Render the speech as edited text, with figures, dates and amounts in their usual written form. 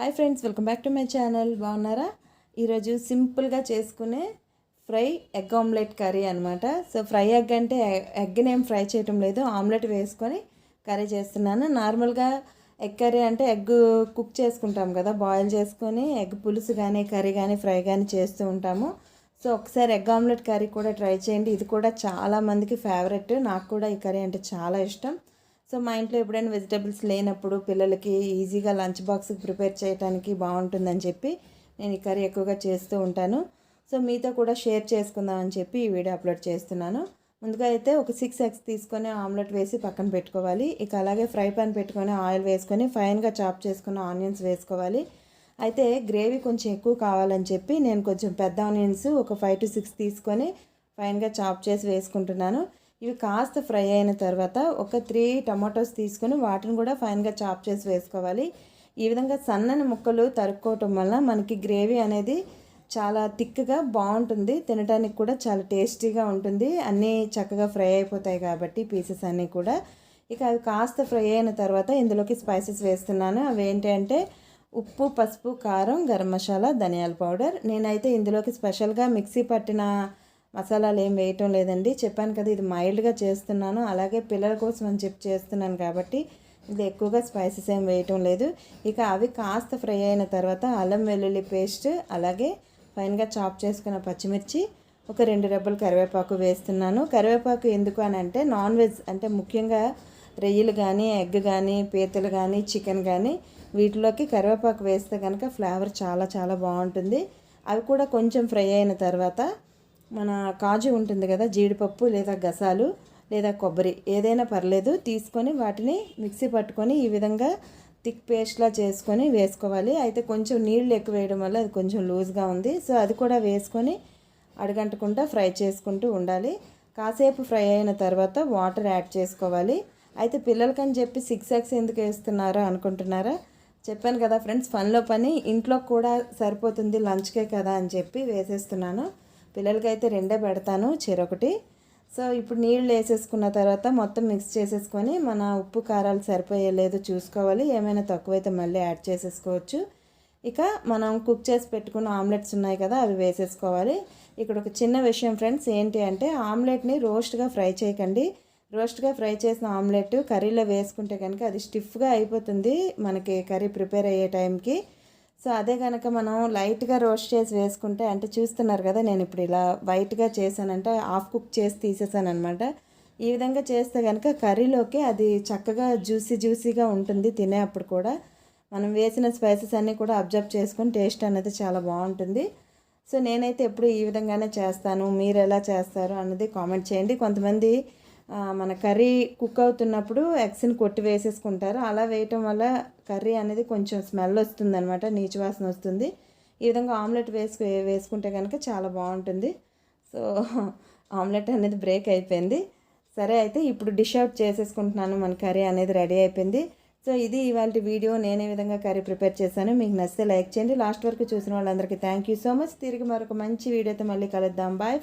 Hi friends, welcome back to my channel. బాగున్నారా? ఈరోజు సింపుల్గా చేసుకునే ఫ్రై ఎగ్ ఆమ్లెట్ కర్రీ అనమాట. సో ఫ్రై ఎగ్ అంటే ఎగ్ని ఏం ఫ్రై చేయటం లేదు, ఆమ్లెట్ వేసుకొని కర్రీ చేస్తున్నాను. నార్మల్గా ఎగ్ కర్రీ అంటే ఎగ్ కుక్ చేసుకుంటాం కదా, బాయిల్ చేసుకొని ఎగ్ పులుసు కానీ కర్రీ కానీ ఫ్రై కానీ చేస్తూ ఉంటాము. సో ఒకసారి ఎగ్ ఆమ్లెట్ కర్రీ కూడా ట్రై చేయండి. ఇది కూడా చాలామందికి ఫేవరెట్. నాకు కూడా ఈ కర్రీ అంటే చాలా ఇష్టం. సో మా ఇంట్లో ఎప్పుడైనా వెజిటేబుల్స్ లేనప్పుడు పిల్లలకి ఈజీగా లంచ్ బాక్స్కి ప్రిపేర్ చేయడానికి బాగుంటుందని చెప్పి నేను ఈ కర్రీ ఎక్కువగా చేస్తూ ఉంటాను. సో మీతో కూడా షేర్ చేసుకుందామని చెప్పి ఈ వీడియో అప్లోడ్ చేస్తున్నాను. ముందుగా అయితే ఒక 6 ఎగ్స్ తీసుకొని ఆమ్లెట్ వేసి పక్కన పెట్టుకోవాలి. ఇక అలాగే ఫ్రై పాన్ పెట్టుకొని ఆయిల్ వేసుకొని ఫైన్గా చాప్ చేసుకున్న ఆనియన్స్ వేసుకోవాలి. అయితే గ్రేవీ కొంచెం ఎక్కువ కావాలని చెప్పి నేను కొంచెం పెద్ద ఆనియన్స్ ఒక 5 to 6 తీసుకొని ఫైన్గా చాప్ చేసి వేసుకుంటున్నాను. ఇవి కాస్త ఫ్రై అయిన తర్వాత ఒక 3 టమాటోస్ తీసుకొని వాటిని కూడా ఫైన్గా చాప్ చేసి వేసుకోవాలి. ఈ విధంగా సన్నని ముక్కలు తరుక్కోవటం వల్ల మనకి గ్రేవీ అనేది చాలా థిక్గా బాగుంటుంది, తినడానికి కూడా చాలా టేస్టీగా ఉంటుంది. అన్నీ చక్కగా ఫ్రై అయిపోతాయి కాబట్టి పీసెస్ అన్నీ కూడా. ఇక అవి కాస్త ఫ్రై అయిన తర్వాత ఇందులోకి స్పైసెస్ వేస్తున్నాను. అవి ఏంటంటే ఉప్పు, పసుపు, కారం, గరం మసాలా, ధనియాల పౌడర్. నేనైతే ఇందులోకి స్పెషల్గా మిక్సీ పట్టిన మసాలాలు ఏం వేయటం లేదండి. చెప్పాను కదా, ఇది మైల్డ్గా చేస్తున్నాను, అలాగే పిల్లల కోసం అని చెప్పి చేస్తున్నాను కాబట్టి ఇది ఎక్కువగా స్పైసెస్ ఏం వేయటం లేదు. ఇక అవి కాస్త ఫ్రై అయిన తర్వాత అల్లం వెల్లుల్లి పేస్ట్, అలాగే ఫైన్గా చాప్ చేసుకున్న పచ్చిమిర్చి, ఒక 2 రెబ్బలు కరివేపాకు వేస్తున్నాను. కరివేపాకు ఎందుకు అని అంటే నాన్ వెజ్ అంటే ముఖ్యంగా రొయ్యలు కానీ ఎగ్ కానీ పీతలు కానీ చికెన్ కానీ వీటిలోకి కరివేపాకు వేస్తే కనుక ఫ్లేవర్ చాలా చాలా బాగుంటుంది. అవి కూడా కొంచెం ఫ్రై అయిన తర్వాత మన కాజు ఉంటుంది కదా, జీడిపప్పు లేదా గసాలు లేదా కొబ్బరి ఏదైనా పర్లేదు తీసుకొని వాటిని మిక్సీ పట్టుకొని ఈ విధంగా థిక్ పేస్ట్లా చేసుకొని వేసుకోవాలి. అయితే కొంచెం నీళ్ళు ఎక్కువ వేయడం వల్ల అది కొంచెం లూజ్గా ఉంది. సో అది కూడా వేసుకొని అడగంటకుండా ఫ్రై చేసుకుంటూ ఉండాలి. కాసేపు ఫ్రై అయిన తర్వాత వాటర్ యాడ్ చేసుకోవాలి. అయితే పిల్లలకని చెప్పి 6 ఎగ్స్ ఎందుకు వేస్తున్నారో అనుకుంటున్నారా? చెప్పాను కదా ఫ్రెండ్స్, పనిలో పని ఇంట్లో కూడా సరిపోతుంది, లంచ్కే కదా అని చెప్పి వేసేస్తున్నాను. పిల్లలకైతే 2 పెడతాను, చెరొకటి. సో ఇప్పుడు నీళ్ళు వేసేసుకున్న తర్వాత మొత్తం మిక్స్ చేసేసుకొని మన ఉప్పు కారాలు సరిపోయేలేదు చూసుకోవాలి. ఏమైనా తక్కువైతే మళ్ళీ యాడ్ చేసేసుకోవచ్చు. ఇక మనం కుక్ చేసి పెట్టుకున్న ఆమ్లెట్స్ ఉన్నాయి కదా, అవి వేసేసుకోవాలి. ఇక్కడ ఒక చిన్న విషయం ఫ్రెండ్స్, ఏంటి అంటే ఆమ్లెట్ని రోస్ట్గా ఫ్రై చేయకండి. రోస్ట్గా ఫ్రై చేసిన ఆమ్లెట్ కర్రీలో వేసుకుంటే కనుక అది స్టిఫ్గా అయిపోతుంది మనకి కర్రీ ప్రిపేర్ అయ్యే టైంకి. సో అదే కనుక మనం లైట్గా రోస్ట్ చేసి వేసుకుంటే, అంటే చూస్తున్నారు కదా నేను ఇప్పుడు ఇలా వైట్గా చేశానంటే హాఫ్ కుక్ చేసి తీసేసాను అనమాట. ఈ విధంగా చేస్తే కనుక కర్రీలోకి అది చక్కగా జ్యూసీగా ఉంటుంది. తినేప్పుడు కూడా మనం వేసిన స్పైసెస్ అన్నీ కూడా అబ్జర్వ్ చేసుకొని టేస్ట్ అనేది చాలా బాగుంటుంది. సో నేనైతే ఎప్పుడు ఈ విధంగానే చేస్తాను. మీరు ఎలా చేస్తారు అన్నది కామెంట్ చేయండి. కొంతమంది మన కర్రీ కుక్ అవుతున్నప్పుడు ఎగ్స్ని కొట్టి వేసేసుకుంటారు. అలా వేయటం వల్ల కర్రీ అనేది కొంచెం స్మెల్ వస్తుంది అనమాట, నీచు వాసన వస్తుంది. ఈ విధంగా ఆమ్లెట్ వేసుకుంటే కనుక చాలా బాగుంటుంది. సో ఆమ్లెట్ అనేది బ్రేక్ అయిపోయింది. సరే, అయితే ఇప్పుడు డిష్ అవుట్ చేసేసుకుంటున్నాను. మన కర్రీ అనేది రెడీ అయిపోయింది. సో ఇది ఇవాళ వీడియో. నేను ఏ విధంగా కర్రీ ప్రిపేర్ చేశాను మీకు నచ్చితే లైక్ చేయండి. లాస్ట్ వరకు చూసిన వాళ్ళందరికీ థ్యాంక్ యూ సో మచ్. తిరిగి మరొక మంచి వీడియోతో మళ్ళీ కలుద్దాం. బాయ్.